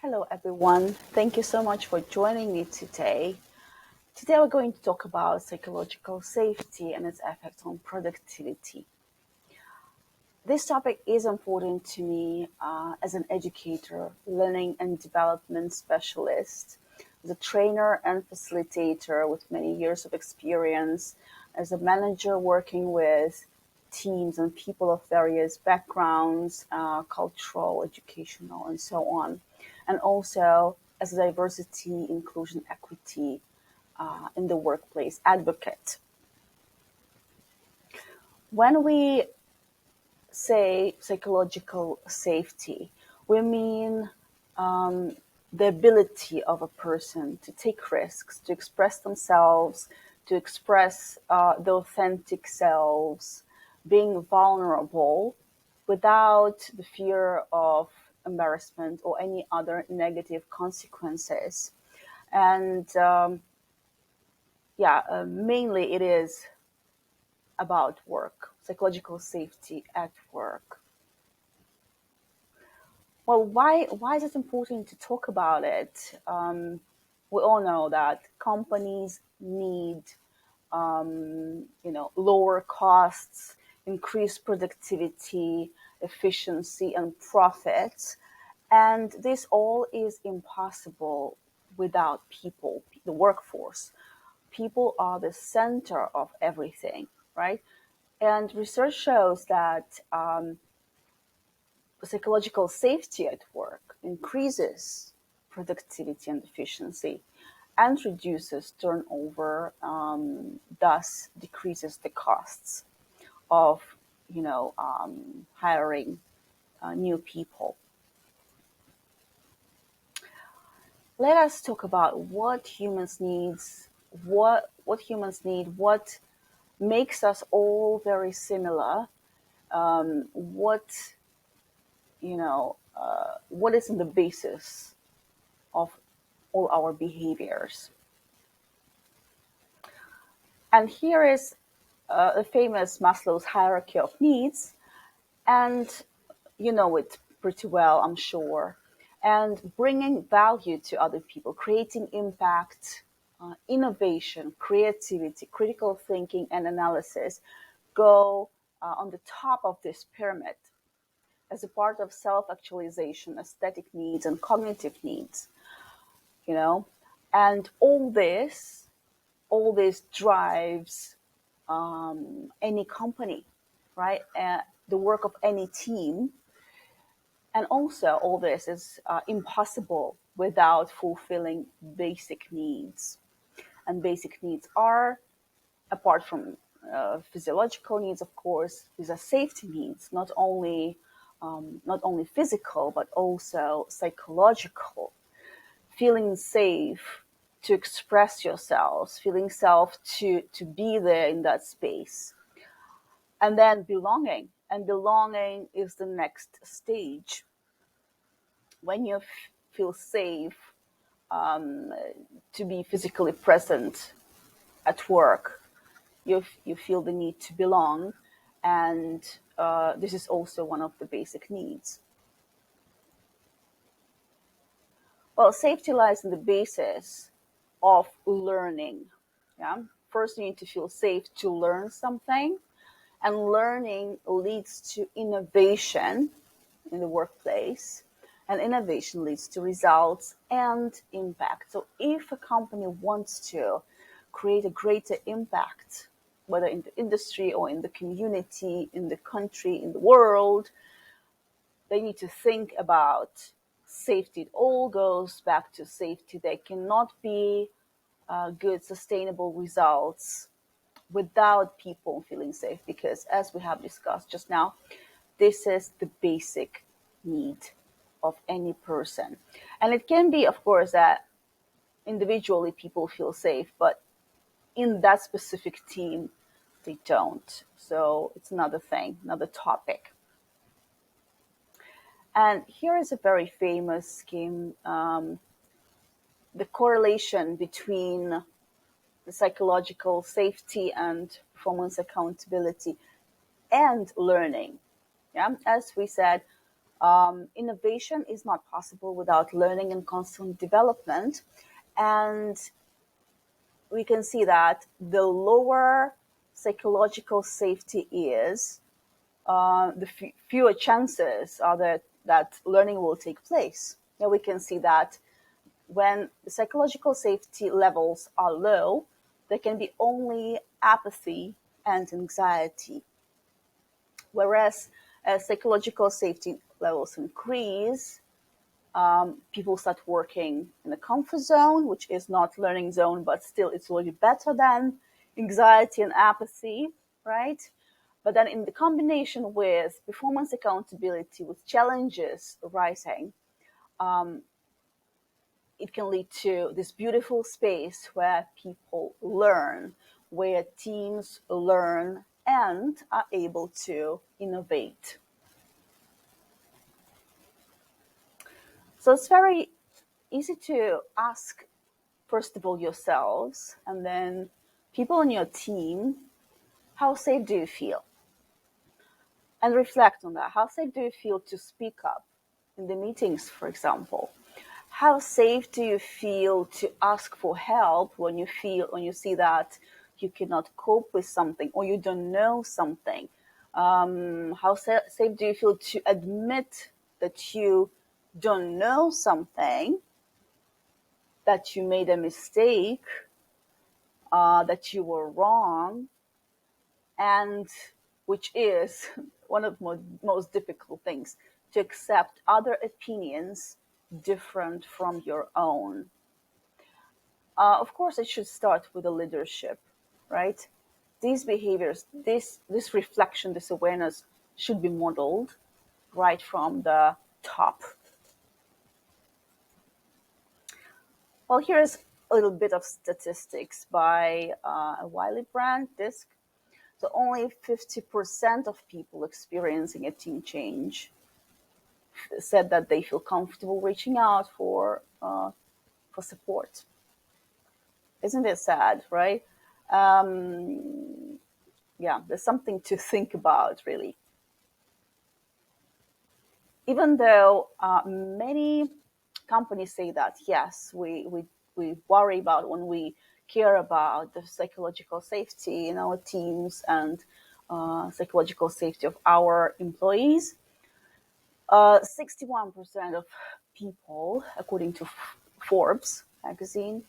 Hello, everyone. Thank you so much for joining me today. Today, we're going to talk about psychological safety and its effects on productivity. This topic is important to me as an educator, learning and development specialist, as a trainer and facilitator with many years of experience, as a manager working with teams and people of various backgrounds, cultural, educational, and so on. And also as a diversity, inclusion, equity in the workplace advocate. When we say psychological safety, we mean the ability of a person to take risks, to express themselves, to express the authentic selves, being vulnerable without the fear of embarrassment or any other negative consequences. And mainly it is about work, psychological safety at work. Well, why is it important to talk about it? We all know that companies need, lower costs, increased productivity, efficiency, and profits, and this all is impossible without people, the workforce. People are the center of everything, right? And research shows that psychological safety at work increases productivity and efficiency and reduces turnover, thus decreases the costs of, hiring new people. Let us talk about what humans needs, what humans need, what makes us all very similar, what what is in the basis of all our behaviors. And here is the famous Maslow's hierarchy of needs, and you know it pretty well, I'm sure. And bringing value to other people, creating impact, innovation, creativity, critical thinking, and analysis go on the top of this pyramid as a part of self-actualization, aesthetic needs, and cognitive needs. You know, and all this drives any company, right? The work of any team. And also, all this is impossible without fulfilling basic needs. And basic needs are, apart from physiological needs, of course, these are safety needs, not only physical, but also psychological. Feeling safe to express yourselves, feeling safe to be there in that space. And then belonging. And belonging is the next stage. When you feel safe to be physically present at work, you feel the need to belong. And this is also one of the basic needs. Well, safety lies in the basis of learning. Yeah. First, you need to feel safe to learn something, and learning leads to innovation in the workplace, and innovation leads to results and impact. So, if a company wants to create a greater impact, whether in the industry or in the community, in the country, in the world, they need to think about safety. It all goes back to safety. There cannot be good, sustainable results without people feeling safe, because, as we have discussed just now, this is the basic need of any person. And it can be, of course, that individually people feel safe, but in that specific team, they don't. So it's another thing, another topic. And here is a very famous scheme, the correlation between the psychological safety and performance accountability and learning. Yeah, as we said, Innovation is not possible without learning and constant development. And we can see that the lower psychological safety is, the fewer chances are that learning will take place. Now we can see that when the psychological safety levels are low, there can be only apathy and anxiety. Whereas as psychological safety levels increase, people start working in a comfort zone, which is not learning zone, but still it's already better than anxiety and apathy, right? But then in the combination with performance accountability, with challenges arising, it can lead to this beautiful space where people learn, where teams learn and are able to innovate. So it's very easy to ask, first of all, yourselves, and then people on your team, how safe do you feel? And reflect on that. How safe do you feel to speak up in the meetings, for example? How safe do you feel to ask for help when you see that you cannot cope with something or you don't know something? How safe do you feel to admit that you don't know something, that you made a mistake, that you were wrong, and which is one of the most difficult things, to accept other opinions different from your own. Of course, it should start with the leadership, right? These behaviors, this reflection, this awareness should be modeled right from the top. Well, here's a little bit of statistics by a Wiley brand disc. So only 50% of people experiencing a team change said that they feel comfortable reaching out for support. Isn't it sad, right? Yeah, there's something to think about, really. Even though many companies say that, yes, we worry about, when we care about the psychological safety in our teams and psychological safety of our employees, 61% of people, according to Forbes magazine,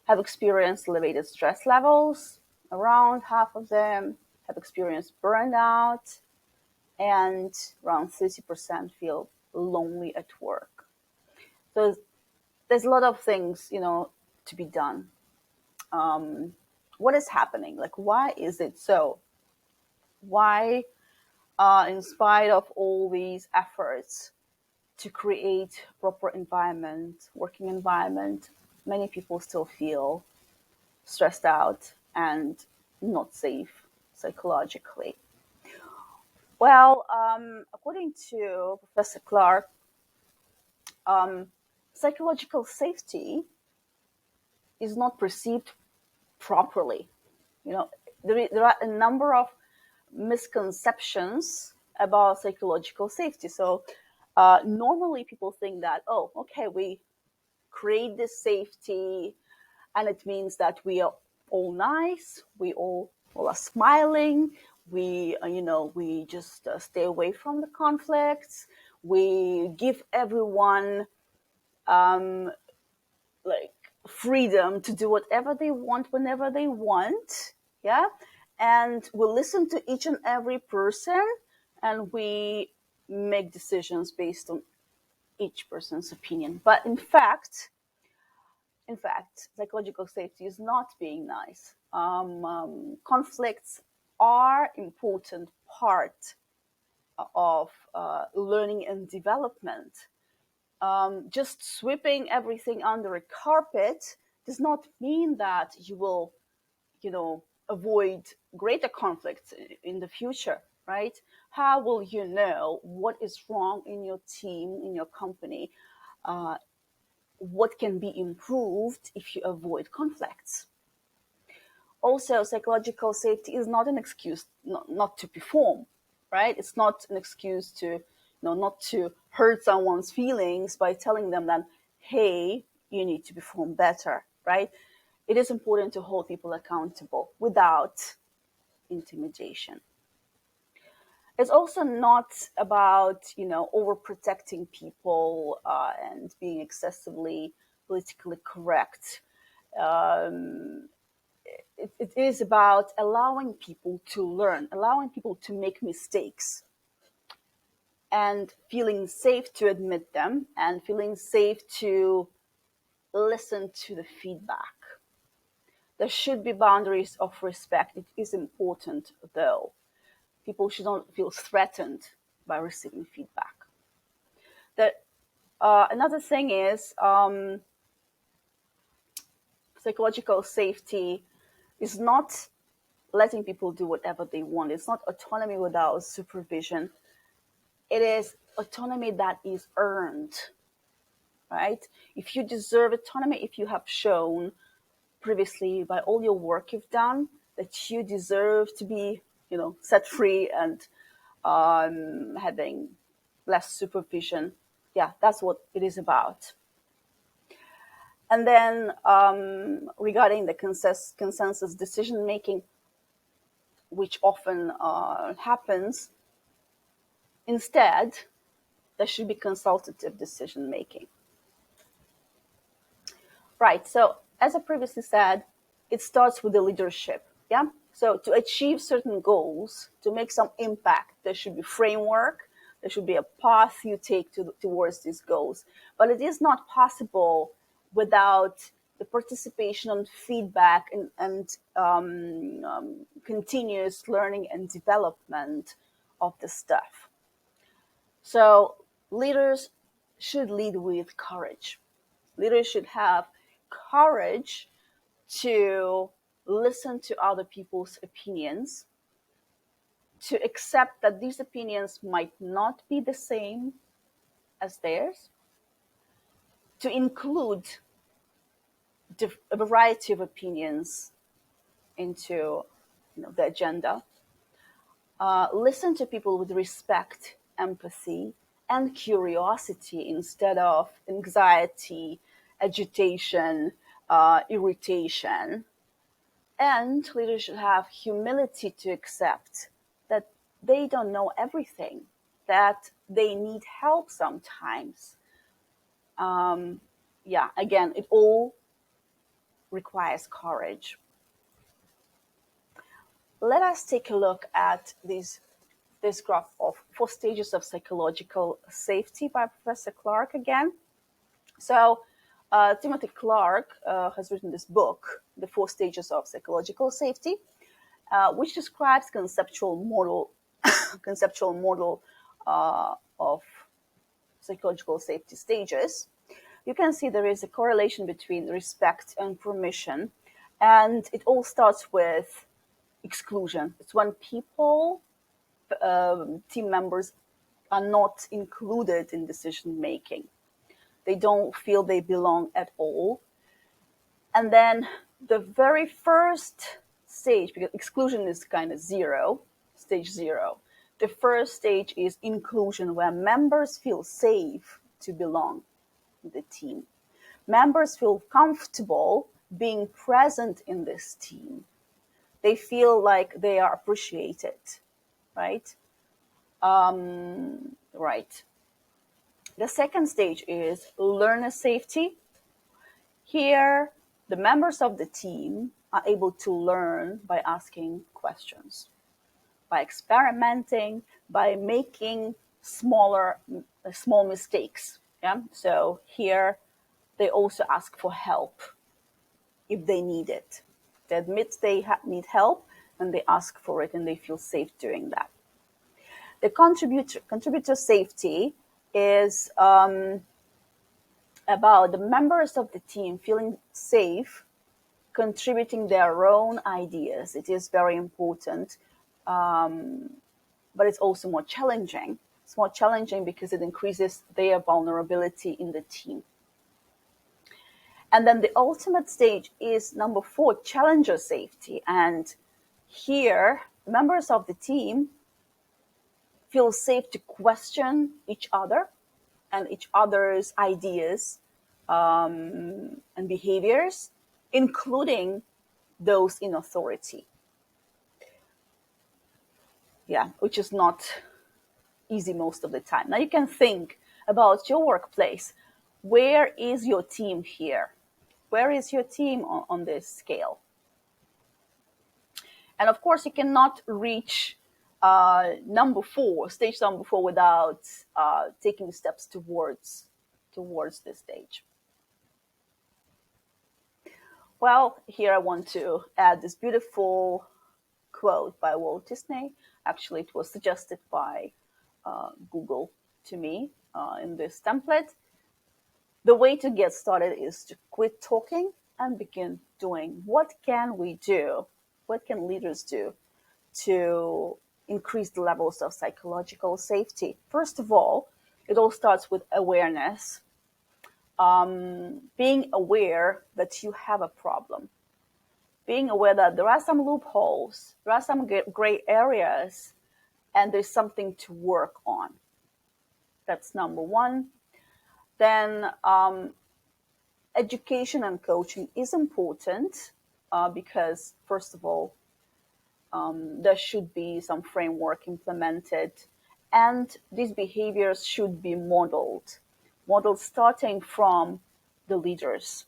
have experienced elevated stress levels. Around half of them have experienced burnout, and around 30% feel lonely at work. So there's a lot of things, to be done. What is happening? Like, why is it so? Why, in spite of all these efforts to create proper environment, working environment, many people still feel stressed out and not safe psychologically? Well, according to Professor Clark, psychological safety is not perceived properly. You know, there are a number of misconceptions about psychological safety. So normally people think that, oh, okay, we create this safety, and it means that we are all nice, we all are smiling, we just stay away from the conflicts, we give everyone like freedom to do whatever they want whenever they want, yeah, and we listen to each and every person, and we make decisions based on each person's opinion. But in fact, psychological safety is not being nice. Conflicts are important part of learning and development. Just sweeping everything under a carpet does not mean that you will, avoid greater conflicts in the future, right? How will you know what is wrong in your team, in your company? What can be improved if you avoid conflicts? Also, psychological safety is not an excuse not to perform, right? It's not an excuse to, not to hurt someone's feelings by telling them that, hey, you need to perform better, right? It is important to hold people accountable without intimidation. It's also not about, overprotecting people and being excessively politically correct. It is about allowing people to learn, allowing people to make mistakes, and feeling safe to admit them, and feeling safe to listen to the feedback. There should be boundaries of respect. It is important, though. People should not feel threatened by receiving feedback. Another thing is psychological safety is not letting people do whatever they want. It's not autonomy without supervision. It is autonomy that is earned, right? If you deserve autonomy, if you have shown previously by all your work you've done that you deserve to be, set free and having less supervision, yeah, that's what it is about. And then regarding the consensus decision making, which often happens, instead, there should be consultative decision making. Right. So, as I previously said, it starts with the leadership. Yeah. So, to achieve certain goals, to make some impact, there should be framework. There should be a path you take towards these goals. But it is not possible without the participation and feedback and continuous learning and development of the stuff. So, leaders should lead with courage. Leaders should have courage to listen to other people's opinions, to accept that these opinions might not be the same as theirs, to include a variety of opinions into the agenda, listen to people with respect, empathy, and curiosity instead of anxiety, agitation, irritation. And leaders should have humility to accept that they don't know everything, that they need help sometimes. Again, it all requires courage. Let us take a look at this graph of 4 stages of psychological safety by Professor Clark again. So Timothy Clark has written this book, The 4 Stages of Psychological Safety, which describes conceptual model of psychological safety stages. You can see there is a correlation between respect and permission, and it all starts with exclusion. It's when people, team members, are not included in decision making. They don't feel they belong at all. And then the very first stage, because exclusion is kind of stage 0. The first stage is inclusion, where members feel safe to belong in the team. Members feel comfortable being present in this team. They feel like they are appreciated, right? Right. The second stage is learner safety. Here, the members of the team are able to learn by asking questions, by experimenting, by making small mistakes. Yeah. So here, they also ask for help if they need it. They admit they need help, and they ask for it, and they feel safe doing that. The contributor safety is about the members of the team feeling safe contributing their own ideas. It is very important, but it's also more challenging. It's more challenging because it increases their vulnerability in the team. And then the ultimate stage is number 4, challenger safety. And here, members of the team feel safe to question each other and each other's ideas and behaviors, including those in authority. Yeah, which is not easy most of the time. Now you can think about your workplace. Where is your team here? Where is your team on this scale? And of course, you cannot reach stage number four, without taking steps towards this stage. Well, here I want to add this beautiful quote by Walt Disney. Actually, it was suggested by Google to me in this template. The way to get started is to quit talking and begin doing. What can we do? What can leaders do to increase the levels of psychological safety? First of all, it all starts with awareness. Being aware that you have a problem, being aware that there are some loopholes, there are some gray areas, and there's something to work on. That's number one. Then education and coaching is important because, first of all, there should be some framework implemented, and these behaviors should be modeled starting from the leaders.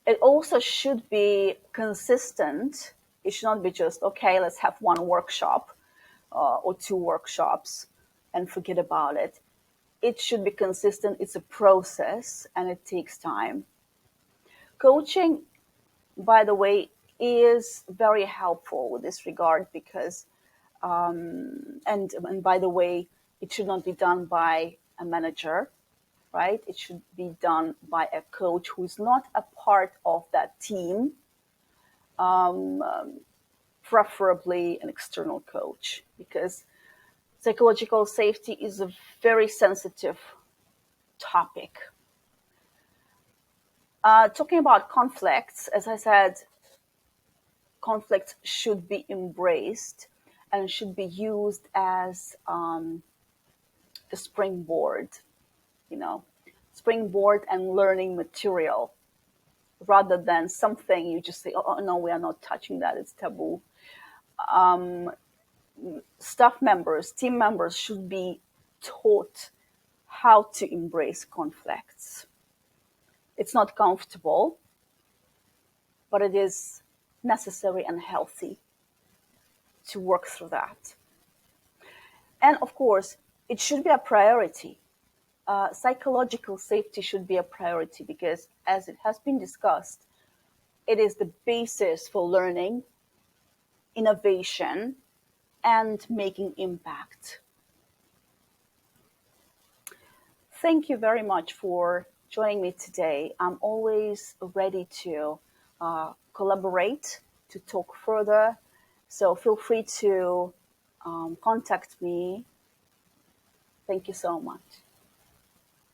It also should be consistent. It should not be just, okay, let's have one workshop or two workshops and forget about it. It should be consistent. It's a process and it takes time. Coaching, by the way, is very helpful with this regard because, and by the way, it should not be done by a manager, right? It should be done by a coach who is not a part of that team, preferably an external coach, because psychological safety is a very sensitive topic. Talking about conflicts, as I said, conflicts should be embraced and should be used as a springboard, springboard and learning material, rather than something you just say, oh no, we are not touching that, it's taboo. Staff members, team members should be taught how to embrace conflicts. It's not comfortable, but it is necessary and healthy to work through that. And of course, it should be a priority. Psychological safety should be a priority because, as it has been discussed, it is the basis for learning, innovation, and making impact. Thank you very much for joining me today. I'm always ready to collaborate, to talk further. So feel free to contact me. Thank you so much.